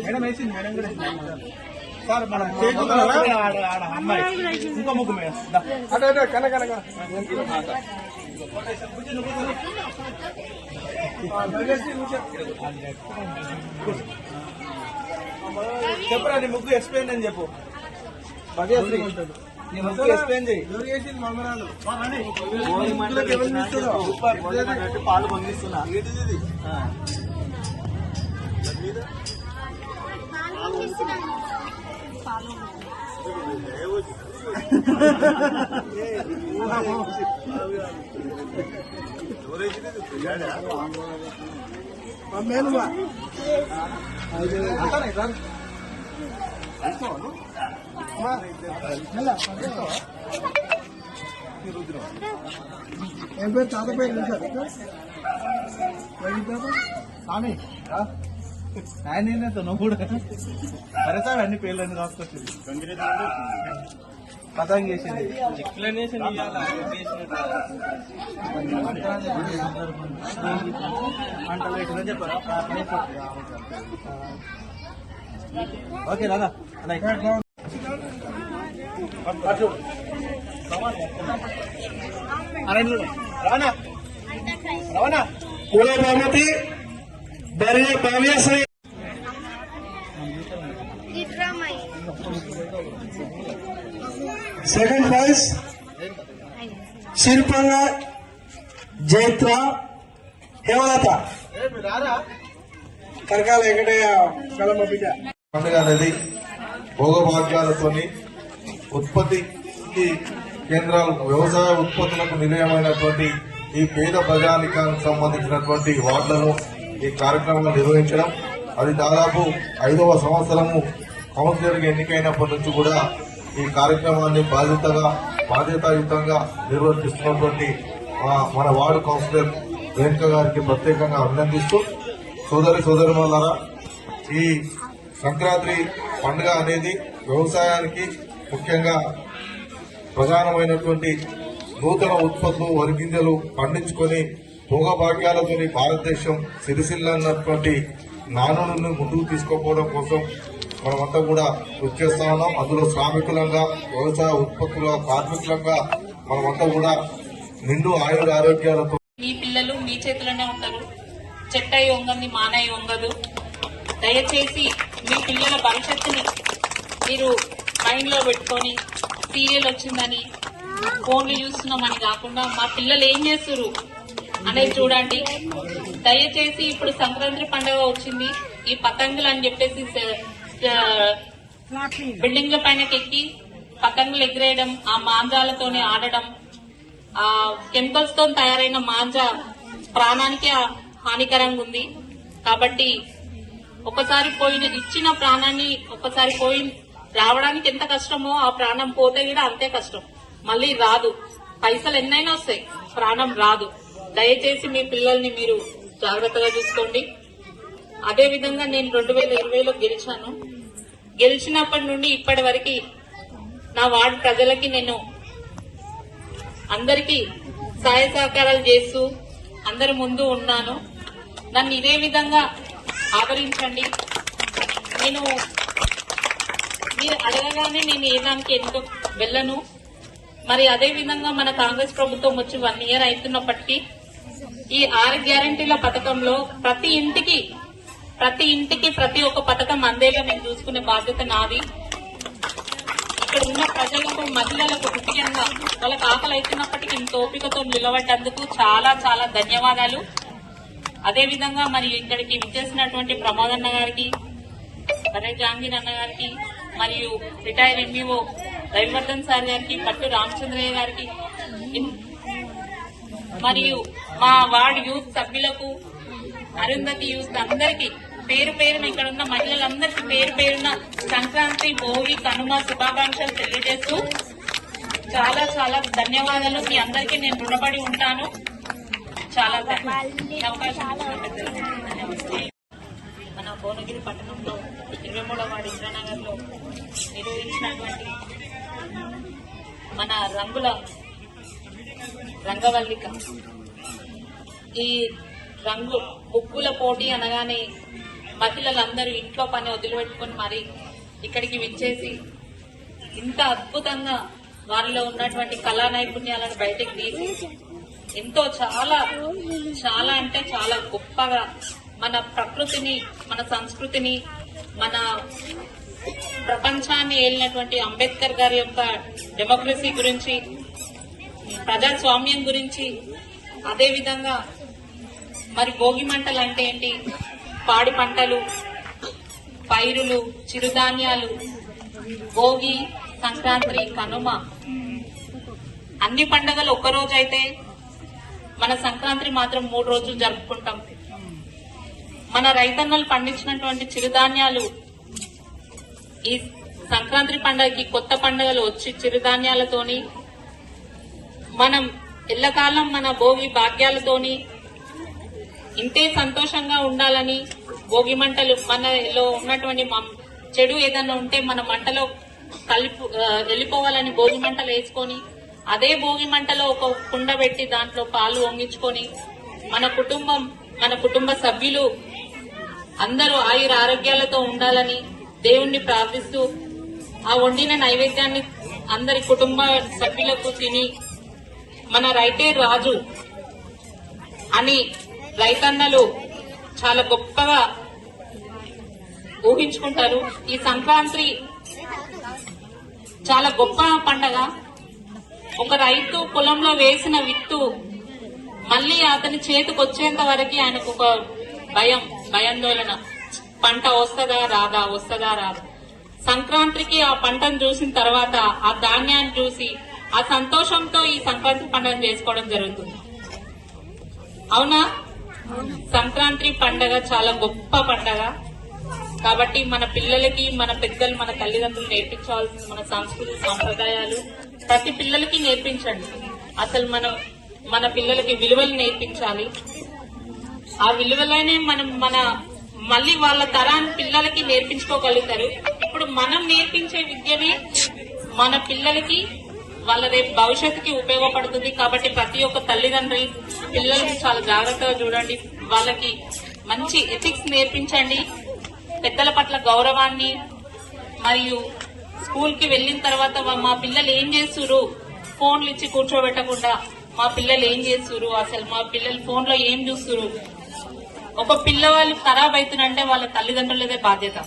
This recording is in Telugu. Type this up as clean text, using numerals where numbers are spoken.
మేడం వేసింది మేడం కూడా సార్ మనం అమ్మాయి ఇంకో ముగ్గు మేడం అదే కనక చెప్పరా నీ ముగ్గు ఎక్స్ప్లెయిన్ అని చెప్పు భవ్యశ్రీ నీ ముగ్గు ఎక్స్ప్లెయిన్ చేయి పాలు పంపిస్తున్నా ఏం పేరు తాత పేరు స్వామి ఆయన నువ్వు కూడా సరే సార్ అన్ని పేర్లన్నీ రాసుకొచ్చింది పతంగ్ చేసింది ఎక్స్ప్లెనేషన్ అంటలేదని చెప్పారా ఓకే రాదా రవాణా రవాణా పూల బామతి భవ్యశ్రీ సెకండ్ ప్రైజ్ శిల్పంగా జైత్ర హేమలత కరకాల వెంకటయ్య కలమ బిడ్డ పండుగ అనేది భోగభాగ్యాలతోని ఉత్పత్తి కేంద్రాలు వ్యవసాయ ఉత్పత్తులకు నిలయమైనటువంటి ఈ పేద ప్రజానికానికి సంబంధించినటువంటి వార్డులను ఈ కార్యక్రమం నిర్వహించడం అది దాదాపు 5వ సంవత్సరము కౌన్సిలర్కి ఎన్నికైనప్పటి నుంచి కూడా ఈ కార్యక్రమాన్ని బాధ్యతాయుతంగా నిర్వర్తిస్తున్నటువంటి మన వార్డు కౌన్సిలర్ రేణుక గారికి ప్రత్యేకంగా అభినందిస్తూ సోదరులారా ఈ సంక్రాంతి పండుగ అనేది వ్యవసాయానికి ముఖ్యంగా ప్రధానమైనటువంటి నూతన ఉత్పత్తులు వరిగింజలు పండించుకొని భోగభాగ్యాలతో భారతదేశం సిరిసిల్లన్నటువంటి నానులను ముందుకు తీసుకుపోవడం కోసం మనమంతా కూడా కృషి చేస్తా ఉన్నాం. అందులో శ్రామికులంగా వ్యవసాయ ఉత్పత్తుల కార్మికులంగా మనమంతా కూడా నిండు ఆరోగ్యాలతో మీ పిల్లలు మీ చేతిలోనే ఉంటారు. చెట్టయి వంగని మానయి వంగదు. దయచేసి మీ పిల్లల భవిష్యత్తుని మీరు మైండ్ లో పెట్టుకొని సీరియల్ వచ్చిందని ఫోన్లు చూస్తున్నామని కాకుండా మా పిల్లలు ఏం చేస్తున్నారు అనేది చూడండి. దయచేసి ఇప్పుడు సంక్రాంతి పండుగ వచ్చింది. ఈ పతంగులు అని చెప్పేసి బిల్డింగ్ల పైన ఎక్కి పతంగులు ఎగిరేయడం, ఆ మాంజాలతోనే ఆడడం, ఆ కెమికల్స్ తో తయారైన మాంజా ప్రాణానికి హానికరంగా ఉంది. కాబట్టి ఒకసారి ఇచ్చిన ప్రాణాన్ని ఒకసారి రావడానికి ఎంత కష్టమో ఆ ప్రాణం పోతే కూడా అంతే కష్టం. మళ్ళీ రాదు. పైసలు ఎన్నైనా వస్తాయి, ప్రాణం రాదు. దయచేసి మీ పిల్లల్ని మీరు జాగ్రత్తగా చూసుకోండి. అదే విధంగా నేను 2020లో గెలిచాను. గెలిచినప్పటి నుండి ఇప్పటి వరకు నా వార్డు ప్రజలకి నేను అందరికీ సహాయ సహకారాలు చేస్తూ అందరి ముందు ఉన్నాను. నన్ను ఇదే విధంగా ఆదరించండి. మీరు అడగగానే నేను ఏదానికి ఎందుకు వెళ్ళను. మరి అదే విధంగా మన కాంగ్రెస్ ప్రభుత్వం వచ్చి 1 ఇయర్ అవుతున్నప్పటికీ ఈ 6 గ్యారంటీల పథకంలో ప్రతి ఇంటికి ప్రతి ఒక్క పథకం అందేలా నేను చూసుకునే బాధ్యత నాది. ఇక్కడ ఉన్న ప్రజలకు, మహిళలకు ముఖ్యంగా వాళ్ళకి ఆకలి అవుతున్నప్పటికీ ఇంత ఓపికతో నిలబడ్డందుకు చాలా చాలా ధన్యవాదాలు. అదేవిధంగా మరి ఇక్కడికి విచ్చేసినటువంటి ప్రమోదన్న గారికి, జహాంగీర్ అన్న గారికి, మరియు రిటైర్ ఎంఈఓ రవివర్ధన్ సార్ గారికి, పట్టు రామచంద్రయ్య గారికి, మరియు మా వార్డు యూత్ సభ్యులకు, అరుంధతి యూత్ అందరికీ పేరు పేరున, ఇక్కడ ఉన్న మహిళలందరికీ పేరు పేరున సంక్రాంతి, భోగి, కనుమ శుభాకాంక్షలు తెలియజేస్తూ చాలా చాలా ధన్యవాదాలు. మీ అందరికీ నేను రుణపడి ఉంటాను. చాలా అవకాశం. భువనగిరి పట్టణంలో 23వ వార్డు ఇంద్రానగర్లో నిర్వహించినటువంటి మన రంగవల్లిక ఈ రంగు ముగ్గుల పోటీ అనగానే మహిళలందరూ ఇంట్లో పని వదిలిపెట్టుకుని మరి ఇక్కడికి విచ్చేసి ఇంత అద్భుతంగా వారిలో ఉన్నటువంటి కళా నైపుణ్యాలను బయటకు తీసి ఎంతో చాలా చాలా అంటే చాలా గొప్పగా మన ప్రకృతిని, మన సంస్కృతిని, మన ప్రపంచాన్ని ఏలినటువంటి అంబేద్కర్ గారి యొక్క డెమోక్రసీ గురించి, ప్రజాస్వామ్యం గురించి, అదే విధంగా మరి భోగి మంటలు అంటే ఏంటి, పాడి పంటలు, పైరులు, చిరుధాన్యాలు, భోగి, సంక్రాంతి, కనుమ అన్ని పండుగలు ఒక్కరోజు అయితే మన సంక్రాంతి మాత్రం 3 రోజులు జరుపుకుంటాం. మన రైతన్నలు పండించినటువంటి చిరుధాన్యాలు ఈ సంక్రాంతి పండుగకి కొత్త పండుగలు వచ్చి చిరుధాన్యాలతోని మనం ఎల్లకాలం మన భోగి భాగ్యాలతోని ఇంతే సంతోషంగా ఉండాలని భోగి మంటలు మనలో ఉన్నటువంటి చెడు ఏదన్నా ఉంటే మన మంటలో వెళ్ళిపోవాలని భోగి మంటలు వేసుకొని అదే భోగి మంటలో ఒక కుండ పెట్టి దాంట్లో పాలు వంగించుకొని మన కుటుంబ సభ్యులు అందరూ ఆయుర ఆరోగ్యాలతో ఉండాలని దేవుణ్ణి ప్రార్థిస్తూ ఆ వండిన నైవేద్యాన్ని అందరి కుటుంబ సభ్యులకు తిని మన రైతే రాజు అని రైతన్నలు చాలా గొప్పగా ఊహించుకుంటారు. ఈ సంక్రాంతి చాలా గొప్ప పండగ. ఒక రైతు పొలంలో వేసిన విత్తు మళ్ళీ అతని చేతికి వచ్చేంత వరకు ఆయనకు ఒక భయాందోళన, పంట వస్తుందా రాదా. సంక్రాంతికి ఆ పంటను చూసిన తర్వాత ఆ ధాన్యాన్ని చూసి ఆ సంతోషంతో ఈ సంక్రాంతి పండుగ చేసుకోవడం జరుగుతుంది. అవునా? సంక్రాంతి పండగ చాలా గొప్ప పండగ. కాబట్టి మన పిల్లలకి, మన పెద్దలు, మన తల్లిదండ్రులు నేర్పించవలసిన మన సంస్కృతి సాంప్రదాయాలు ప్రతి పిల్లలకి నేర్పించండి. అసలు మన పిల్లలకి విలువలు నేర్పించాలి. ఆ విలువలనే మళ్ళీ వాళ్ళ తరాన్ని పిల్లలకి నేర్పించుకోగలుగుతారు. ఇప్పుడు మనం నేర్పించే విద్యనే మన పిల్లలకి వాళ్ళ రేపు భవిష్యత్తుకి ఉపయోగపడుతుంది. కాబట్టి ప్రతి ఒక్క తల్లిదండ్రులు పిల్లలకి చాలా జాగ్రత్తగా చూడండి. వాళ్ళకి మంచి ఎథిక్స్ నేర్పించండి. పెద్దల పట్ల గౌరవాన్ని, మరియు స్కూల్ కి వెళ్లిన తర్వాత మా పిల్లలు ఏం చేస్తురు, ఫోన్లు ఇచ్చి కూర్చోబెట్టకుండా మా పిల్లలు ఏం చేస్తురు, అసలు మా పిల్లలు ఫోన్ లో ఏం చూస్తురు. ఒక పిల్లవాళ్ళు ఖరాబ్ అవుతుందంటే వాళ్ళ తల్లిదండ్రులదే బాధ్యత.